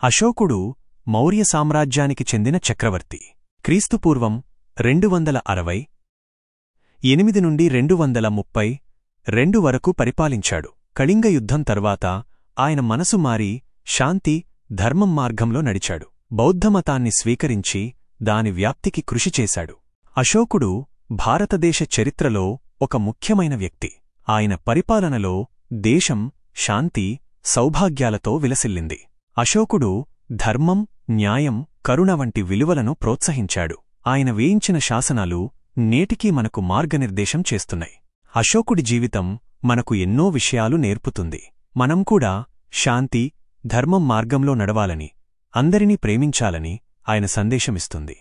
అశోకుడు మౌర్య సామ్రాజ్యానికి చెందిన చక్రవర్తి. క్రీస్తుపూర్వం 268 నుండి 232 వరకు పరిపాలించాడు. కళింగ యుద్ధం తర్వాత ఆయన మనసు మారి శాంతి, ధర్మం మార్గంలో నడిచాడు. బౌద్ధమతాన్ని స్వీకరించి దాని వ్యాప్తికి కృషి చేశాడు. అశోకుడు భారతదేశ చరిత్రలో ఒక ముఖ్యమైన వ్యక్తి. ఆయన పరిపాలనలో దేశం శాంతి, సౌభాగ్యాలతో విలసిల్లింది. అశోకుడు ధర్మం, న్యాయం, కరుణ వంటి విలువలను ప్రోత్సహించాడు. ఆయన వేయించిన శాసనాలు నేటికీ మనకు మార్గనిర్దేశం చేస్తున్నాయి. అశోకుడి జీవితం మనకు ఎన్నో విషయాలు నేర్పుతుంది. మనం కూడా శాంతి, ధర్మం మార్గంలో నడవాలని, అందరినీ ప్రేమించాలని ఆయన సందేశమిస్తుంది.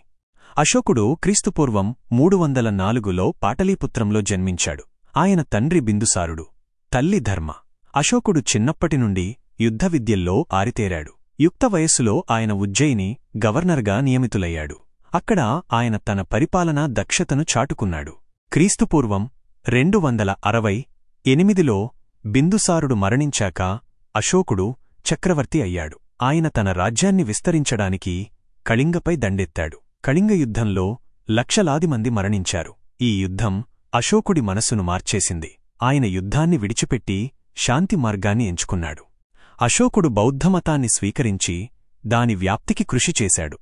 అశోకుడు క్రీస్తుపూర్వం 304లో పాటలీపుత్రంలో జన్మించాడు. ఆయన తండ్రి బిందుసారుడు, తల్లి ధర్మ. అశోకుడు చిన్నప్పటినుండి యుద్ధ విద్యల్లో ఆరితేరాడు. యుక్త వయస్సులో ఆయన ఉజ్జయిని గవర్నర్గా నియమితులయ్యాడు. అక్కడ ఆయన తన పరిపాలనా దక్షతను చాటుకున్నాడు. క్రీస్తుపూర్వం 268లో బిందుసారుడు మరణించాక అశోకుడు చక్రవర్తి అయ్యాడు. ఆయన తన రాజ్యాన్ని విస్తరించడానికి కళింగపై దండెత్తాడు. కళింగ యుద్ధంలో లక్షలాది మంది మరణించారు. ఈ యుద్ధం అశోకుడి మనస్సును మార్చేసింది. ఆయన యుద్ధాన్ని విడిచిపెట్టి శాంతి మార్గాన్ని ఎంచుకున్నాడు. అశోకుడు బౌద్ధమతాన్ని స్వీకరించి దాని వ్యాప్తికి కృషి చేశాడు.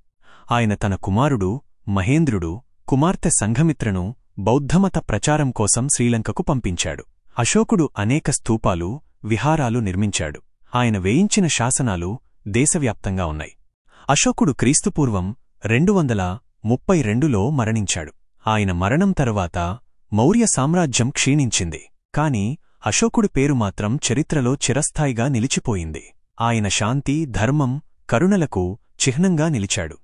ఆయన తన కుమారుడు మహేంద్రుడు, కుమార్తె సంఘమిత్రను బౌద్ధమత ప్రచారం కోసం శ్రీలంకకు పంపించాడు. అశోకుడు అనేక స్తూపాలు, విహారాలు నిర్మించాడు. ఆయన వేయించిన శాసనాలు దేశవ్యాప్తంగా ఉన్నాయి. అశోకుడు క్రీస్తుపూర్వం 232లో మరణించాడు. ఆయన మరణం తరువాత మౌర్య సామ్రాజ్యం క్షీణించింది. కాని అశోకుడి పేరు మాత్రం చరిత్రలో చిరస్థాయిగా నిలిచిపోయింది. ఆయన శాంతి, ధర్మం, కరుణలకు చిహ్నంగా నిలిచాడు.